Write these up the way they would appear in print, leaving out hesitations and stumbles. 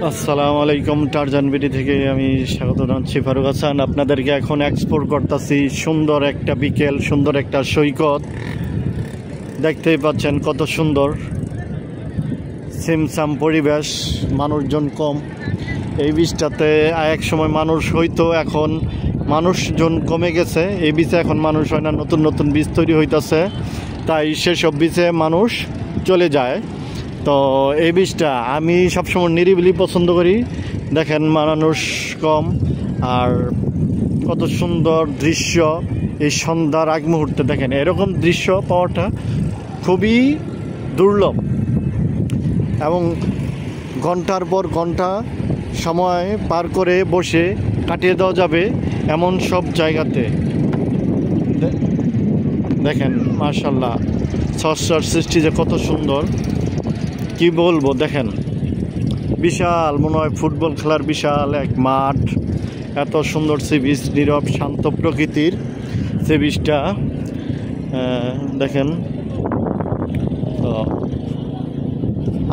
আসসালামু আলাইকুম। Tarzan BD থেকে আমি স্বাগত জানাচ্ছি ফারুক হাসান। আপনাদেরকে এখন এক্সপ্লোর করতেছি সুন্দর একটা বিকেল, সুন্দর একটা সৈকত। দেখতেই পাচ্ছেন কত সুন্দর সিমসাম পরিবেশ, মানুষজন কম। এই বীজটাতে এক সময় মানুষ হইতো, এখন মানুষজন কমে গেছে। এই বীজে এখন মানুষ হয় না, নতুন নতুন বীজ তৈরি হইতেছে, তাই সেসব বীজে মানুষ চলে যায়। তো এই বীজটা আমি সবসময় নিরিবিলি পছন্দ করি। দেখেন মানুষ কম, আর কত সুন্দর দৃশ্য। এই সন্ধ্যার আগ মুহূর্তে দেখেন এরকম দৃশ্য পাওয়াটা খুবই দুর্লভ, এবং ঘন্টার পর ঘন্টা সময় পার করে বসে কাটিয়ে দেওয়া যাবে এমন সব জায়গাতে। দেখেন মাশাআল্লাহ, স্রষ্টার সৃষ্টি যে কত সুন্দর, কি বলবো। দেখেন বিশাল, মনে হয় ফুটবল খেলার বিশাল এক মাঠ। এত সুন্দর সি বিচ, নীরব শান্ত প্রকৃতির সি বিচটা দেখেন। তো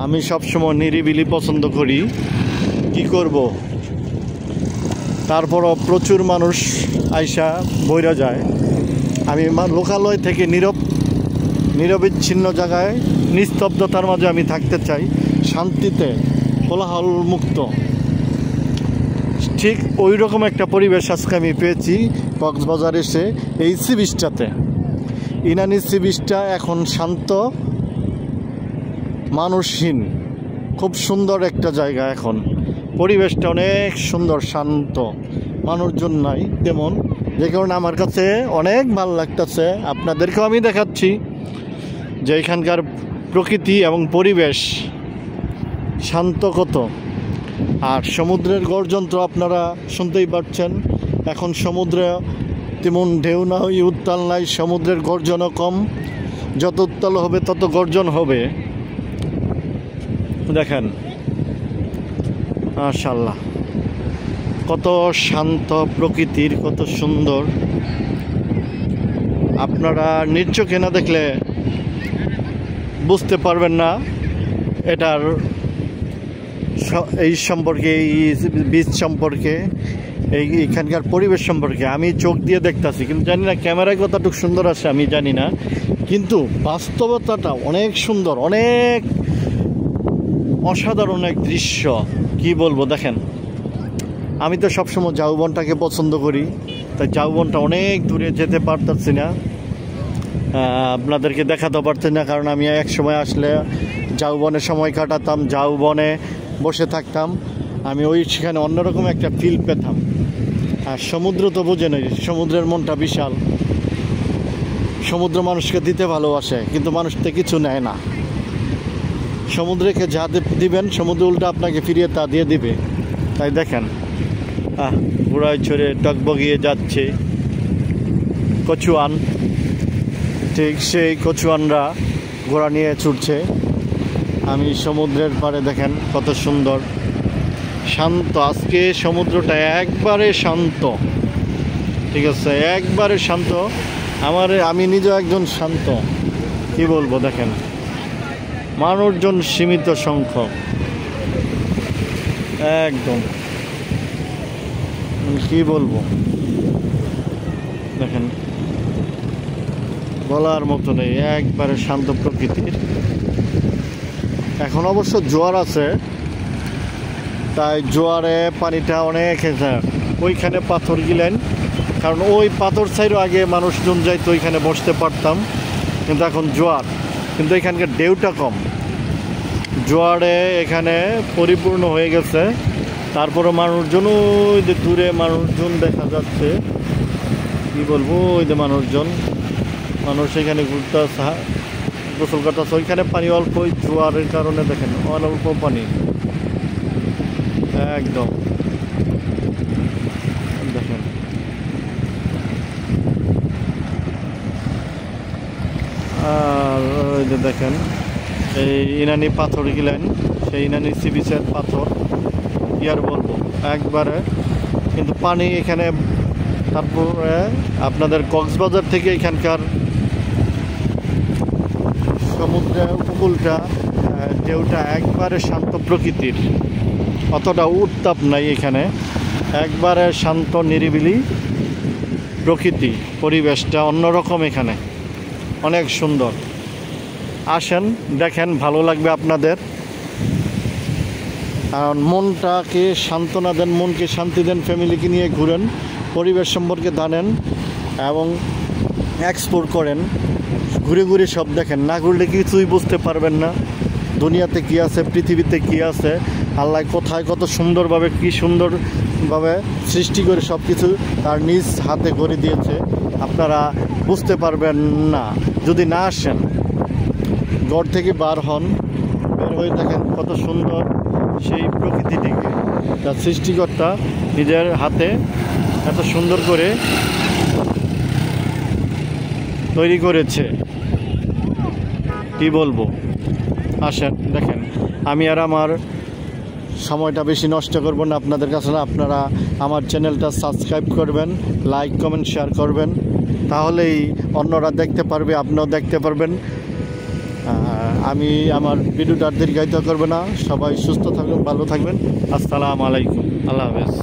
আমি সবসময় নিরিবিলি পছন্দ করি, কি করব। তারপরও প্রচুর মানুষ আইসা বইরা যায়। আমি লোকালয় থেকে নিরবিচ্ছিন্ন জায়গায়, নিস্তব্ধতার মাঝে আমি থাকতে চাই, শান্তিতে, কোলাহল মুক্ত। ঠিক ওই রকম একটা পরিবেশ আজকে আমি পেয়েছি কক্সবাজার এসে এই সি বিচটাতে। ইনানি সি বিচটা এখন শান্ত, মানুষহীন, খুব সুন্দর একটা জায়গা। এখন পরিবেশটা অনেক সুন্দর, শান্ত, মানুষজন নাই তেমন, যে কারণে আমার কাছে অনেক ভালো লাগতেছে। আপনাদেরকেও আমি দেখাচ্ছি যে এখানকার প্রকৃতি এবং পরিবেশ শান্ত কত। আর সমুদ্রের গর্জন তো আপনারা শুনতেই পাচ্ছেন। এখন সমুদ্রে তেমন ঢেউ নাই, উত্তাল নাই, সমুদ্রের গর্জনও কম। যত উত্তাল হবে তত গর্জন হবে। দেখেন মাশাআল্লাহ, কত শান্ত প্রকৃতির, কত সুন্দর। আপনারা নিজ চোখে না দেখলে বুঝতে পারবেন না এটার এই সম্পর্কে, এই বীজ সম্পর্কে, এইখানকার পরিবেশ সম্পর্কে। আমি চোখ দিয়ে দেখতেছি, কিন্তু জানি না ক্যামেরায় কতটুকু সুন্দর আসে আমি জানি না, কিন্তু বাস্তবতাটা অনেক সুন্দর, অনেক অসাধারণ এক দৃশ্য। কি বলবো। দেখেন আমি তো সবসময় ঝাউবনটাকে পছন্দ করি, তাই ঝাউবনটা অনেক দূরে যেতে পারতেছি না, আপনাদেরকে দেখাতে পারছি না, কারণ আমি এক সময় আসলে ঝাউবনে সময় কাটাতাম, ঝাউবনে বসে থাকতাম। আমি সেখানে অন্যরকম একটা ফিল পেতাম। আর সমুদ্র তো বোঝেন, সমুদ্রের মনটা বিশাল। সমুদ্র মানুষকে দিতে ভালোবাসে, কিন্তু মানুষ তো কিছু নেয় না। সমুদ্রকে যা দিবেন, সমুদ্র উল্টা আপনাকে ফিরিয়ে তা দিয়ে দিবে। তাই দেখেন ঘোড়ায় চড়ে টকবগিয়ে যাচ্ছে কচুয়ান। ঠিক সেই কচুয়ানরা ঘোড়া নিয়ে ছুটছে। আমি সমুদ্রের পাড়ে, দেখেন কত সুন্দর শান্ত। আজকে সমুদ্রটা একবারে শান্ত, ঠিক আছে, একবারে শান্ত। আমি নিজেও একজন শান্ত, কি বলবো। দেখেন মানুষজন সীমিত সংখ্যক, একদম কি বলবো। দেখেন বলার মতো নেই, একবারে শান্ত প্রকৃতির। এখন অবশ্য জোয়ার আছে, তাই জোয়ারে পানিটা অনেক, ওইখানে পাথর গিলেন, কারণ ওই পাথর সাইডও আগে মানুষজন যাইতো, ওইখানে বসতে পারতাম, কিন্তু এখন জোয়ার, কিন্তু এখানকার ঢেউটা কম। জোয়ারে এখানে পরিপূর্ণ হয়ে গেছে। তারপরে মানুষজন, ওই যে দূরে মানুষজন দেখা যাচ্ছে, কি বলবো, ওই যে মানুষ এখানে ঘুরতেছে, গোসল করতেছে। ওইখানে পানি অল্প, ওই জোয়ারের কারণে দেখেন অল্প পানি, একদম দেখেন। আর ওই যে দেখেন এই ইনানি পাথর গিলেন, সেই ইনানি সি বিচের পাথর, কি আর বলবো, একবারে। কিন্তু পানি এখানে, তারপরে আপনাদের কক্সবাজার থেকে এখানকার সমুদ্রের উপকূলটা, ঢেউটা একবারে শান্ত প্রকৃতির। অতটা উত্তাপ নাই এখানে, একবারে শান্ত নিরিবিলি প্রকৃতি, পরিবেশটা অন্যরকম, এখানে অনেক সুন্দর। আসেন দেখেন, ভালো লাগবে আপনাদের। আর মনটাকে সান্ত্বনা দেন, মনকে শান্তি দেন, ফ্যামিলিকে নিয়ে ঘুরেন, পরিবেশ সম্পর্কে জানেন এবং এক্সপ্লোর করেন, ঘুরে ঘুরে সব দেখেন। না ঘুরলে কিছুই বুঝতে পারবেন না দুনিয়াতে কি আছে, পৃথিবীতে কি আছে, আল্লাহ কোথায় কত সুন্দরভাবে, কি সুন্দরভাবে সৃষ্টি করে সব কিছু তার নিজ হাতে করে দিয়েছে, আপনারা বুঝতে পারবেন না যদি না আসেন। ঘর থেকে বার হন, বের হয়ে দেখেন কত সুন্দর সেই প্রকৃতিটিকে তার সৃষ্টিকর্তা নিজের হাতে এত সুন্দর করে তৈরি করেছে, কি বলবো। আসেন দেখেন। আমি আর আমার সময়টা বেশি নষ্ট করব না আপনাদের কাছে। আপনারা আমার চ্যানেলটা সাবস্ক্রাইব করবেন, লাইক কমেন্ট শেয়ার করবেন, তাহলেই অন্যরা দেখতে পারবে, আপনিও দেখতে পারবেন। আমি আমার ভিডিওটা দীর্ঘায়িত করবে না। সবাই সুস্থ থাকবেন, ভালো থাকবেন। আসসালামু আলাইকুম, আল্লাহ হাফেজ।